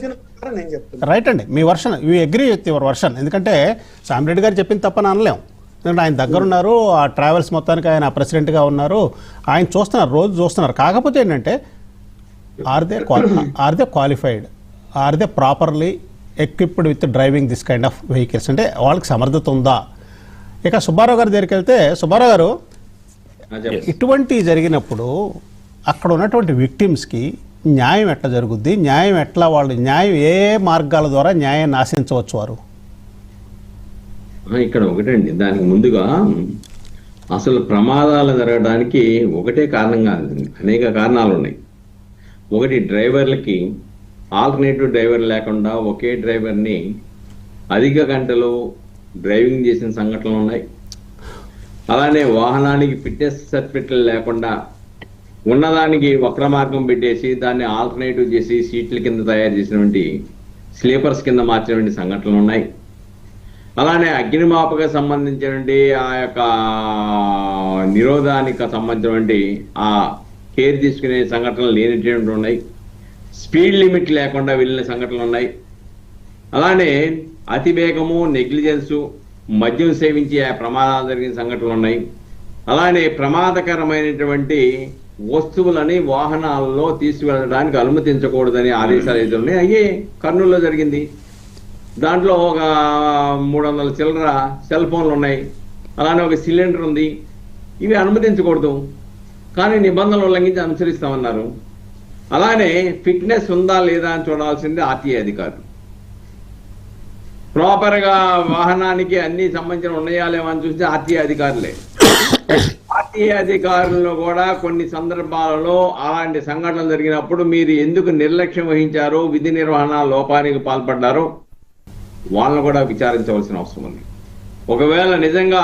చేసిన ప్రకారం నేను చెప్తున్నాను. రైట్ అండి, మీ version, you agree with your version. ఎందుకంటే సామిరెడ్డి గారు చెప్పింది తప్పని అనలేం. ఎందుకంటే ఆయన దగ్గర ఉన్నారు, ఆ ట్రావెల్స్ మొత్తానికి ఆయన ప్రెసిడెంట్గా ఉన్నారు, ఆయన చూస్తున్నారు, రోజు చూస్తున్నారు. కాకపోతే ఏంటంటే are they qualified, are they properly equipped with driving this kind of vehicles, అంటే వాళ్ళకి సమర్థత ఉందా? ఇక సుబ్బారావు గారి దగ్గరికి వెళ్తే, సుబ్బారావు గారు ఇటువంటి జరిగినప్పుడు అక్కడ ఉన్నటువంటి విక్టిమ్స్కి న్యాయం ఎట్లా జరుగుద్ది? న్యాయం ఎట్లా, వాళ్ళు న్యాయం ఏ మార్గాల ద్వారా న్యాయాన్ని ఆశించవచ్చు వారు? ఇక్కడ ఒకటండి, దానికి ముందుగా అసలు ప్రమాదాలు జరగడానికి ఒకటే కారణం కాదు, అనేక కారణాలు ఉన్నాయి. ఒకటి, డ్రైవర్లకి ఆల్టర్నేటివ్ డ్రైవర్ లేకుండా ఒకే డ్రైవర్ని అధిక గంటలు డ్రైవింగ్ చేసిన సంఘటనలు ఉన్నాయి. అలానే వాహనానికి ఫిట్నెస్ సర్టిఫికెట్లు లేకుండా ఉన్నదానికి వక్ర మార్గం పెట్టేసి దాన్ని ఆల్టర్నేటివ్ చేసి సీట్ల కింద తయారు చేసినటువంటి స్లీపర్స్ కింద మార్చినటువంటి సంఘటనలు ఉన్నాయి. అలానే అగ్నిమాపక సంబంధించినటువంటి ఆ యొక్క నిరోధానికి సంబంధించినటువంటి ఆ కేర్ తీసుకునే సంఘటనలు లేనిటువంటి ఉన్నాయి. స్పీడ్ లిమిట్ లేకుండా వెళ్ళిన సంఘటనలు ఉన్నాయి. అలానే అతివేగము, నెగ్లిజెన్సు, మద్యం సేవించి ఆ ప్రమాదాలు జరిగిన సంఘటనలు ఉన్నాయి. అలానే ప్రమాదకరమైనటువంటి వస్తువులని వాహనాల్లో తీసుకువెళ్ళడానికి అనుమతించకూడదని ఆదేశాలు అయితే ఉన్నాయి. అయ్యే కర్నూలులో జరిగింది. దాంట్లో ఒక 300 చిల్లర సెల్ ఫోన్లు ఉన్నాయి. అలానే ఒక సిలిండర్ ఉంది. ఇవి అనుమతించకూడదు, కానీ నిబంధనలు ఉల్లంఘించి అనుసరిస్తామన్నారు. అలానే ఫిట్నెస్ ఉందా లేదా అని చూడాల్సింది ఆర్టీఏ అధికారులు. ప్రాపర్గా వాహనానికి అన్ని సంబంధించిన ఉన్నాయా లేవని చూస్తే ఆర్టీఏ అధికారులే. ఆర్టీఏ అధికారులను కూడా కొన్ని సందర్భాలలో అలాంటి సంఘటనలు జరిగినప్పుడు మీరు ఎందుకు నిర్లక్ష్యం వహించారో, విధి నిర్వహణ లోపానికి పాల్పడ్డారో వాళ్ళను కూడా విచారించవలసిన అవసరం ఉంది. ఒకవేళ నిజంగా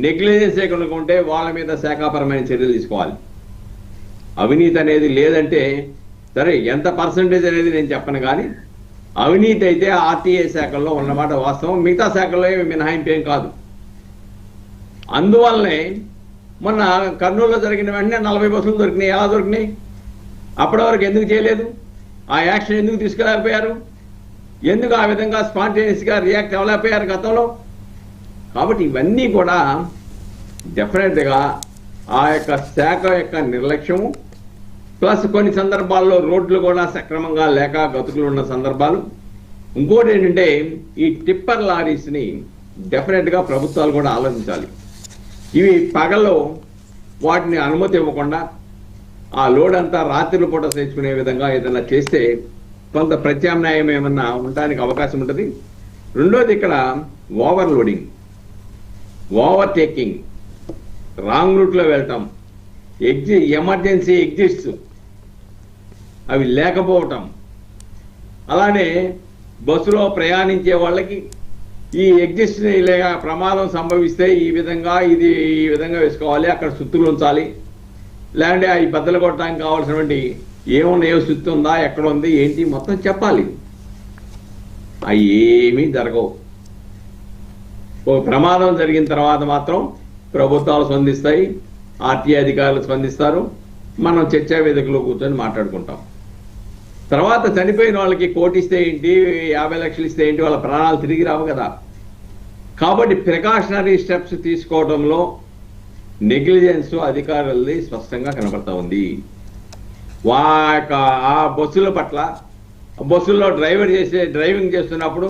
నెగ్లిజెన్సే కనుకుంటే వాళ్ళ మీద శాఖాపరమైన చర్యలు తీసుకోవాలి. అవినీతి అనేది లేదంటే సరే, ఎంత పర్సంటేజ్ అనేది నేను చెప్పను, కానీ అవినీతి అయితే ఆర్టీఏ శాఖల్లో ఉన్నమాట వాస్తవం. మిగతా శాఖల్లో ఏమి మినహాయింపు ఏం కాదు. అందువల్లనే మొన్న కర్నూలులో జరిగిన వెంటనే 40 బస్సులు దొరికినాయి. ఎలా దొరికినాయి? అప్పటి వరకు ఎందుకు చేయలేదు? ఆ యాక్షన్ ఎందుకు తీసుకురాకపోయారు? ఎందుకు ఆ విధంగా స్పాంటేనియస్గా రియాక్ట్ అవ్వలేకపోయారు గతంలో? కాబట్టి ఇవన్నీ కూడా డెఫినెట్గా ఆ యొక్క శాఖ యొక్క నిర్లక్ష్యము, ప్లస్ కొన్ని సందర్భాల్లో రోడ్లు కూడా సక్రమంగా లేక గతుకులు ఉన్న సందర్భాలు. ఇంకోటి ఏంటంటే, ఈ టిప్పర్ లారీస్ని డెఫినెట్గా ప్రభుత్వాలు కూడా ఆలోచించాలి. ఇవి పగల్లో వాటిని అనుమతి ఇవ్వకుండా ఆ లోడ్ అంతా రాత్రి పూట తెచ్చుకునే విధంగా ఏదైనా చేస్తే కొంత ప్రత్యామ్నాయం ఏమన్నా ఉండడానికి అవకాశం ఉంటుంది. రెండోది, ఇక్కడ ఓవర్లోడింగ్, ఓవర్టేకింగ్, రాంగ్ రూట్లో వెళ్ళటం, ఎమర్జెన్సీ ఎగ్జిట్స్ అవి లేకపోవటం, అలానే బస్సులో ప్రయాణించే వాళ్ళకి ఈ ఎగ్జిస్ట్ లేక ప్రమాదం సంభవిస్తే ఈ విధంగా వేసుకోవాలి, అక్కడ సుత్తులు ఉంచాలి, లేదంటే ఈ బద్దలు కొట్టడానికి కావాల్సినటువంటి ఏమున్నాయో సుత్తు ఉందా, ఎక్కడ ఉంది, ఏంటి మొత్తం చెప్పాలి. అవి ఏమీ జరగవు. ఓ ప్రమాదం జరిగిన తర్వాత మాత్రం ప్రభుత్వాలు స్పందిస్తాయి, ఆర్టీఏ అధికారులు స్పందిస్తారు, మనం చర్చా వేదికలో కూర్చొని మాట్లాడుకుంటాం. తర్వాత చనిపోయిన వాళ్ళకి 1 కోటి ఇస్తే ఏంటి, 50 లక్షలు ఇస్తే ఏంటి, వాళ్ళ ప్రాణాలు తిరిగి రావు కదా. కాబట్టి ప్రికాషనరీ స్టెప్స్ తీసుకోవడంలో నెగ్లిజెన్స్ అధికారులది స్పష్టంగా కనబడతా ఉంది. ఆ బస్సుల పట్ల, బస్సుల్లో డ్రైవింగ్ చేస్తున్నప్పుడు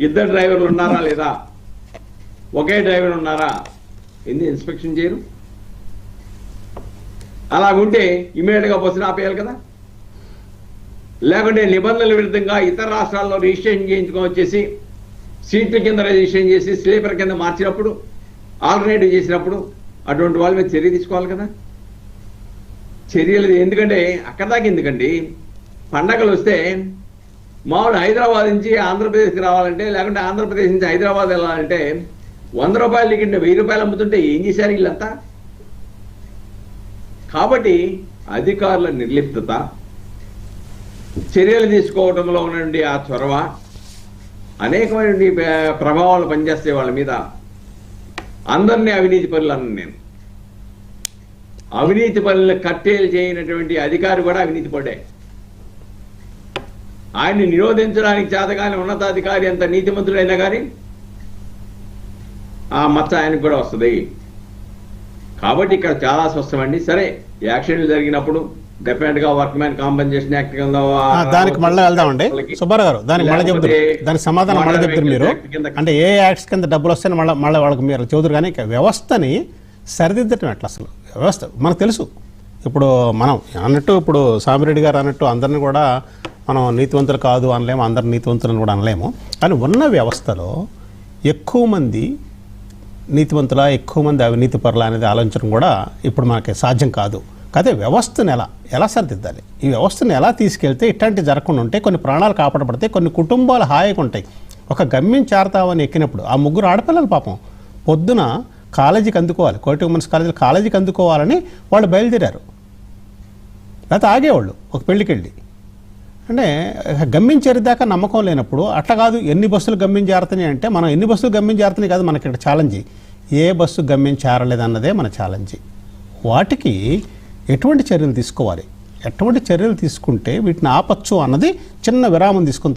2 డ్రైవర్లు ఉన్నారా లేదా, ఒకే డ్రైవర్ ఉన్నారా, ఎందుకు ఇన్స్పెక్షన్ చేయరు? అలాగుంటే ఇమీడియట్గా బస్సును ఆపేయాలి కదా. లేకుంటే నిబంధనల విరుద్ధంగా ఇతర రాష్ట్రాల్లో రిజిస్ట్రేషన్ చేయించుకొని వచ్చేసి సీట్ల కింద రిజిస్ట్రేషన్ చేసి స్లీపర్ కింద మార్చినప్పుడు, ఆల్టర్నేటివ్ చేసినప్పుడు అటువంటి వాళ్ళ మీద చర్య తీసుకోవాలి కదా. చర్యలు ఎందుకంటే అక్కడ దాకా ఎందుకండి, పండగలు వస్తే మామూలు హైదరాబాద్ నుంచి ఆంధ్రప్రదేశ్కి రావాలంటే, లేకుంటే ఆంధ్రప్రదేశ్ నుంచి హైదరాబాద్ వెళ్ళాలంటే 100 రూపాయలు టికెట్ 1000 రూపాయలు అమ్ముతుంటే ఏం చేశారు వీళ్ళంతా? కాబట్టి అధికారుల నిర్లిప్తత, చర్యలు తీసుకోవడంలో ఉండండి ఆ చొరవ, అనేకమైన ప్రభావాలు పనిచేస్తే వాళ్ళ మీద. అందరినీ అవినీతి పనులు అన్నాను నేను. అవినీతి పనులు కట్టేలు చేయనటువంటి అధికారి కూడా అవినీతి పడ్డాయి. ఆయన్ని నిరోధించడానికి చేతగాని ఉన్నతాధికారి ఎంత నీతిమంతుడైనా కానీ ఆ మచ్చ ఆయనకు కూడా వస్తుంది. కాబట్టి ఇక్కడ చాలా స్పష్టమండి. సరే, యాక్సిడెంట్లు జరిగినప్పుడు డెఫినెట్ గా వర్క్ మ్యాన్ కాంపెన్సేషన్ యాక్ట్ కింద దానికి మళ్ళీ వెళ్దామండి సుబ్బారావు గారు, దానికి మళ్ళీ చెబుతారు, దానికి సమాధానం మళ్ళీ చెప్తారు మీరు. అంటే ఏ యాక్ట్స్ కింద డబ్బులు వస్తాయని మళ్ళీ వాళ్ళకి మీరు చెబుతారు. కానీ వ్యవస్థని సరిదిద్దటం ఎట్లా? అసలు వ్యవస్థ మనకు తెలుసు. ఇప్పుడు మనం అన్నట్టు, ఇప్పుడు సామిరెడ్డి గారు అన్నట్టు అందరిని కూడా మనం నీతివంతులు కాదు అనలేము, అందరు నీతివంతులను కూడా అనలేము. కానీ ఉన్న వ్యవస్థలో ఎక్కువ మంది నీతివంతుల, ఎక్కువ మంది అవినీతి పరుల అనేది ఆలోచించడం కూడా ఇప్పుడు మనకి సాధ్యం కాదు. అదే వ్యవస్థను ఎలా సరిదిద్దాలి, ఈ వ్యవస్థను ఎలా తీసుకెళ్తే ఇట్లాంటి జరగకుండా ఉంటే కొన్ని ప్రాణాలు కాపాడబడితే కొన్ని కుటుంబాలు హాయిగా ఉంటాయి. ఒక గమ్యం చేరతామని ఎక్కినప్పుడు ఆ ముగ్గురు ఆడపిల్లలు పాపం పొద్దున కాలేజీకి అందుకోవాలి, కోటి ఉమెన్స్ కాలేజీకి అందుకోవాలని వాళ్ళు బయలుదేరారు, లేకపోతే ఆగేవాళ్ళు ఒక పెళ్ళికి వెళ్ళి. అంటే గమ్యం చేరేదాకా నమ్మకం లేనప్పుడు అట్లా కాదు. ఎన్ని బస్సులు గమ్యం చేరుతున్నాయి అంటే మనం ఎన్ని బస్సులు గమ్యం చేరుతున్నాయి కాదు మనకి ఇక్కడ ఛాలెంజ్, ఏ బస్సు గమ్యం చేరలేదన్నదే మన ఛాలెంజ్. వాటికి ఎటువంటి చర్యలు తీసుకోవాలి, ఎటువంటి చర్యలు తీసుకుంటే వీటిని ఆపచ్చు అన్నది చిన్న విరామం తీసుకుంటాం.